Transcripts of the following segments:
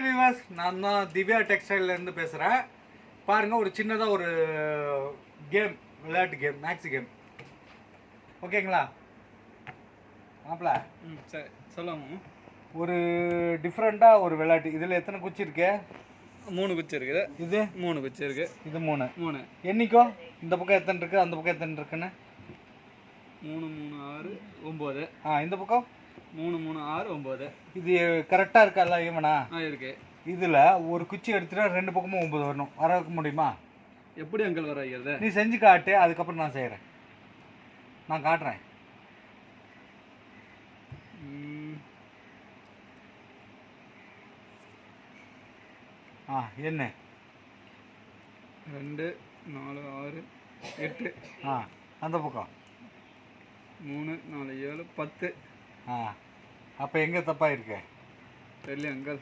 விவாஸ், நான் தான் திவ்யா டெக்ஸ்டைல்லேருந்து பேசுகிறேன். பாருங்கள், ஒரு சின்னதாக ஒரு கேம், விளையாட்டு கேம், மேக்ஸ் கேம். ஓகேங்களா மாப்பிள்ள? சரி சொல்லுங்க. ஒரு டிஃப்ரெண்ட்டாக ஒரு விளையாட்டு. இதில் எத்தனை குச்சி இருக்கு? 3 குச்சி இருக்குது. இது 3 குச்சி இருக்கு. இது 3. 3 என்னைக்கோ இந்த பக்கம் எத்தனை இருக்குது, அந்த பக்கம் எத்தனை இருக்குன்னு? 3 3 6 9. இந்த பக்கம் 3 3 6 9. இது கரெக்டாக இருக்கா? எல்லாம் ஈவனா இருக்கு. இதில் ஒரு குச்சி எடுத்துட்டா 2 பக்கமும் 9 வரணும். வர வைக்க முடியுமா? எப்படி அங்கிள் வர வைக்கிறது? நீ செஞ்சு காட்டு, அதுக்கப்புறம் நான் செய்கிறேன். நான் காட்டுறேன். என்ன? 2 4 6 8. அந்த பக்கம் 3 4 7 10. அப்போ எங்கே தப்பாக இருக்கு? தெரியல அங்கிள்.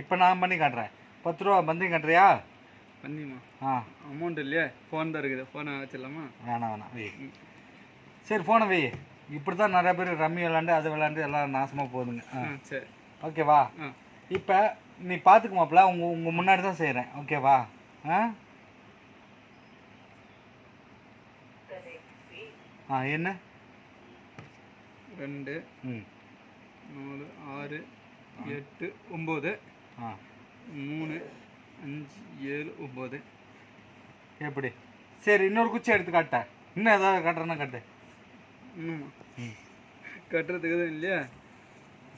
இப்போ நான் பண்ணி காட்டுறேன். 10 ரூபா பந்தி காட்டுறியா? பண்ணிமா? அமௌண்ட் இல்லையா? ஃபோன் தான் இருக்குது. ஃபோனை வச்சிடலாமா? வேணாம் வை. சரி, ஃபோனை வை. இப்படி தான் நிறைய பேர் ரம்மி விளாண்டு அது விளாண்டு எல்லாம் நாசமாக போகுதுங்க. சரி, ஓகேவா? இப்போ நீ பார்த்துக்க மாப்பிள்ள, உங்கள் முன்னாடி தான் செய்கிறேன். ஓகேவா? என்ன? 2 4 6 8 9. 3 5 7 9. எப்படி? சரி, இன்னொரு குச்சி எடுத்து காட்டேன். இன்னும் ஏதாவது காட்டுறேன்னா காட்டு. இன்னுமா கட்டுறதுக்கு தான் இல்லையா?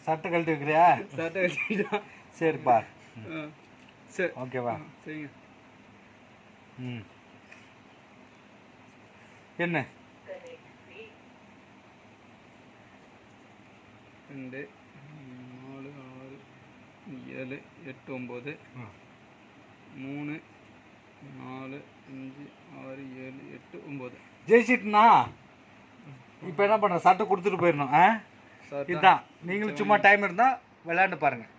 சட்டை கழட்டி வைக்கிறியா? சட்டை கட்டிட்டா. சரி பார். சரி, ஓகேவா? சரிங்க. என்ன? 2 4 6 7 8 9. 3 4 5 6 7 8 9. ஜெயிச்சிட்டுனா இப்போ என்ன பண்ணுற? சட்டை கொடுத்துட்டு போயிடணும். இதுதான். நீங்களும் சும்மா டைம் இருந்தால் விளையாண்டு பாருங்கள்.